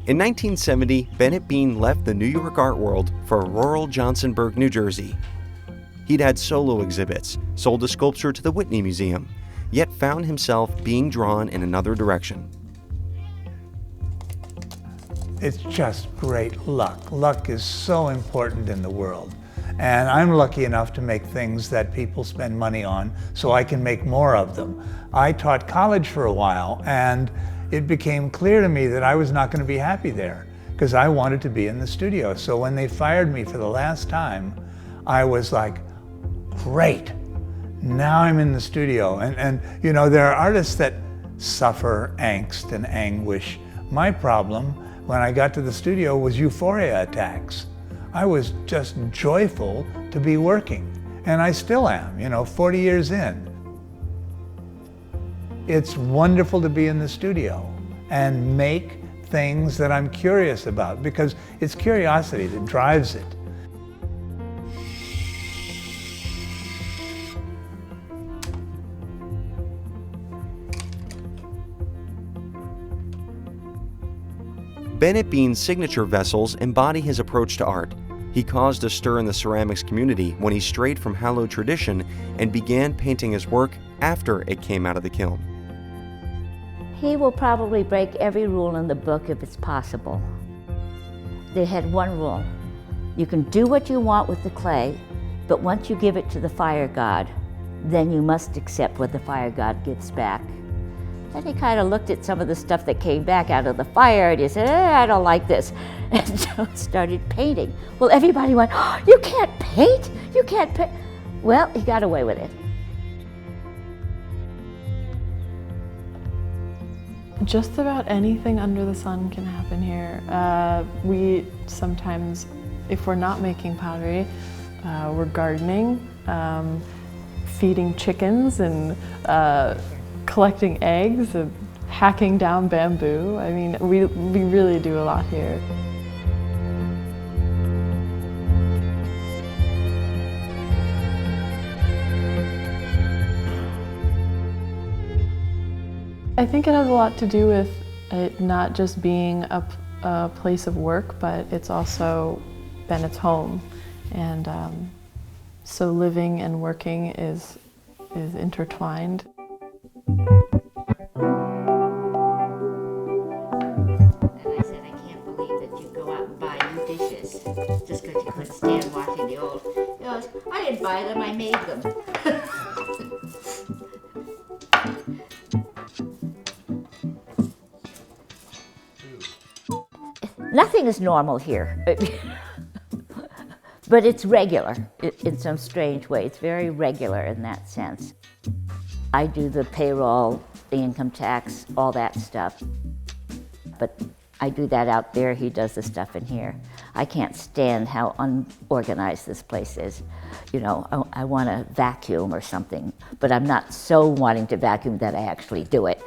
In 1970, Bennett Bean left the New York art world for rural Johnsonburg, New Jersey. He'd had solo exhibits, sold a sculpture to the Whitney Museum, yet found himself being drawn in another direction. It's just great luck. Luck is so important in the world. And I'm lucky enough to make things that people spend money on so I can make more of them. I taught college for a while, and it became clear to me that I was not going to be happy there because I wanted to be in the studio. So when they fired me for the last time, I was like, great, now I'm in the studio. And you know, there are artists that suffer angst and anguish. My problem when I got to the studio was euphoria attacks. I was just joyful to be working, and I still am, you know, 40 years in. It's wonderful to be in the studio and make things that I'm curious about, because it's curiosity that drives it. Bennett Bean's signature vessels embody his approach to art. He caused a stir in the ceramics community when he strayed from hallowed tradition and began painting his work after it came out of the kiln. He will probably break every rule in the book if it's possible. They had one rule. You can do what you want with the clay, but once you give it to the fire god, then you must accept what the fire god gives back. Then he kind of looked at some of the stuff that came back out of the fire and he said, I don't like this. And so started painting. Well, everybody went, oh, you can't paint? You can't paint? Well, he got away with it. Just about anything under the sun can happen here. We sometimes, if we're not making pottery, we're gardening, feeding chickens, and collecting eggs, and hacking down bamboo. I mean, we really do a lot here. I think it has a lot to do with it not just being a place of work, but it's also Bennett's home. And so living and working is intertwined. And I said, I can't believe that you go out and buy new dishes just because you couldn't stand washing the old. He goes, I didn't buy them, I made them. Nothing is normal here, but it's regular in some strange way. It's very regular in that sense. I do the payroll, the income tax, all that stuff, but I do that out there, he does the stuff in here. I can't stand how unorganized this place is. You know, I want to vacuum or something, but I'm not so wanting to vacuum that I actually do it.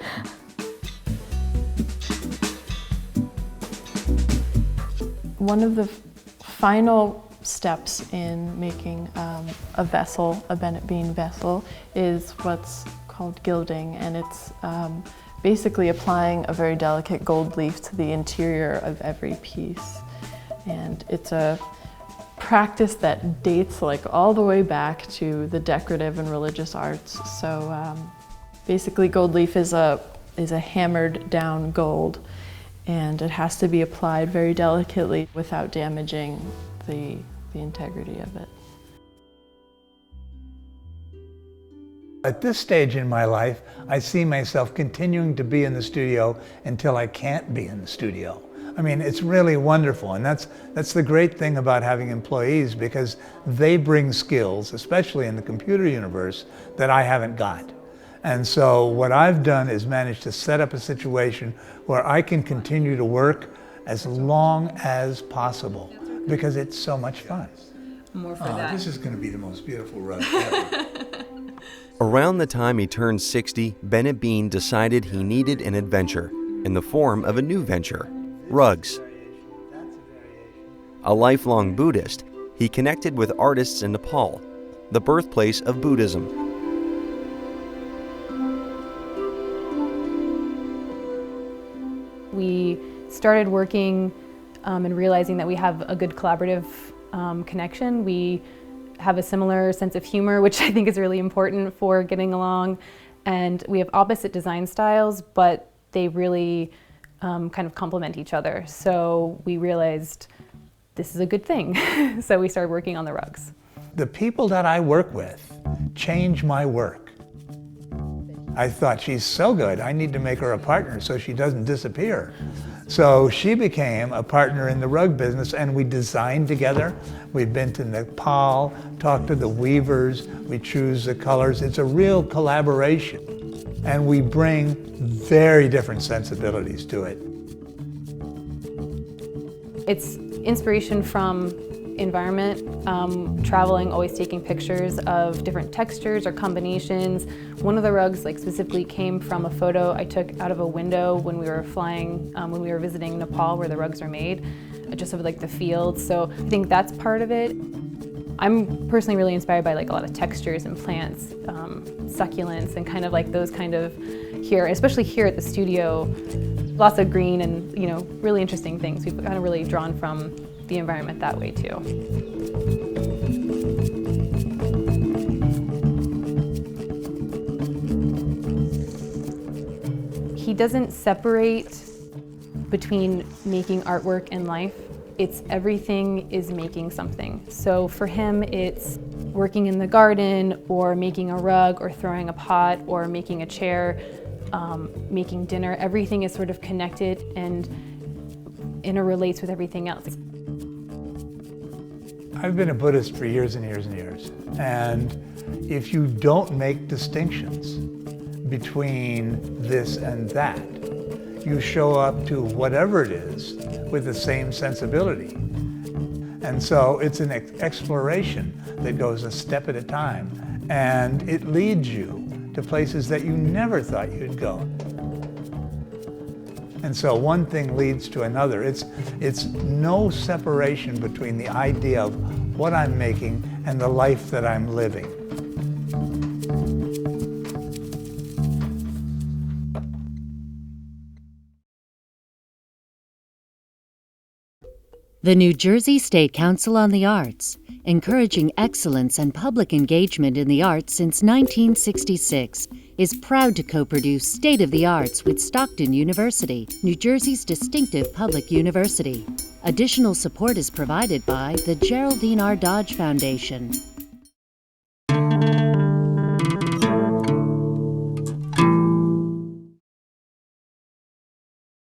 One of the final steps in making a vessel, a Bennett Bean vessel, is what's called gilding, and it's basically applying a very delicate gold leaf to the interior of every piece. And it's a practice that dates like all the way back to the decorative and religious arts. So basically gold leaf is a hammered down gold, and it has to be applied very delicately without damaging the integrity of it. At this stage in my life, I see myself continuing to be in the studio until I can't be in the studio. I mean, it's really wonderful, and that's the great thing about having employees, because they bring skills, especially in the computer universe, that I haven't got. And so what I've done is managed to set up a situation where I can continue to work as long as possible, because it's so much fun. More for that. This is going to be the most beautiful rug ever. Around the time he turned 60, Bennett Bean decided he needed an adventure in the form of a new venture, rugs. A lifelong Buddhist, He connected with artists in Nepal, the birthplace of Buddhism. We started working and realizing that we have a good collaborative connection. We have a similar sense of humor, which I think is really important for getting along. And we have opposite design styles, but they really kind of complement each other. So we realized this is a good thing. So we started working on the rugs. The people that I work with change my work. I thought, she's so good, I need to make her a partner so she doesn't disappear. So she became a partner in the rug business, and we designed together. We've been to Nepal, talked to the weavers, we choose the colors. It's a real collaboration. And we bring very different sensibilities to it. It's inspiration from environment, traveling, always taking pictures of different textures or combinations. One of the rugs specifically came from a photo I took out of a window when we were flying, when we were visiting Nepal where the rugs are made, just of the fields. So I think that's part of it. I'm personally really inspired by a lot of textures and plants, succulents, and kind of those kind of here, especially here at the studio, lots of green and really interesting things. We've kind of really drawn from the environment that way too. He doesn't separate between making artwork and life. It's everything is making something. So for him, it's working in the garden or making a rug or throwing a pot or making a chair, making dinner. Everything is sort of connected and interrelates with everything else. I've been a Buddhist for years and years and years. And if you don't make distinctions between this and that, you show up to whatever it is with the same sensibility. And so it's an exploration that goes a step at a time, and it leads you to places that you never thought you'd go. And so one thing leads to another. It's no separation between the idea of what I'm making and the life that I'm living. The New Jersey State Council on the Arts, encouraging excellence and public engagement in the arts since 1966, is proud to co-produce State of the Arts with Stockton University, New Jersey's distinctive public university. Additional support is provided by the Geraldine R. Dodge Foundation.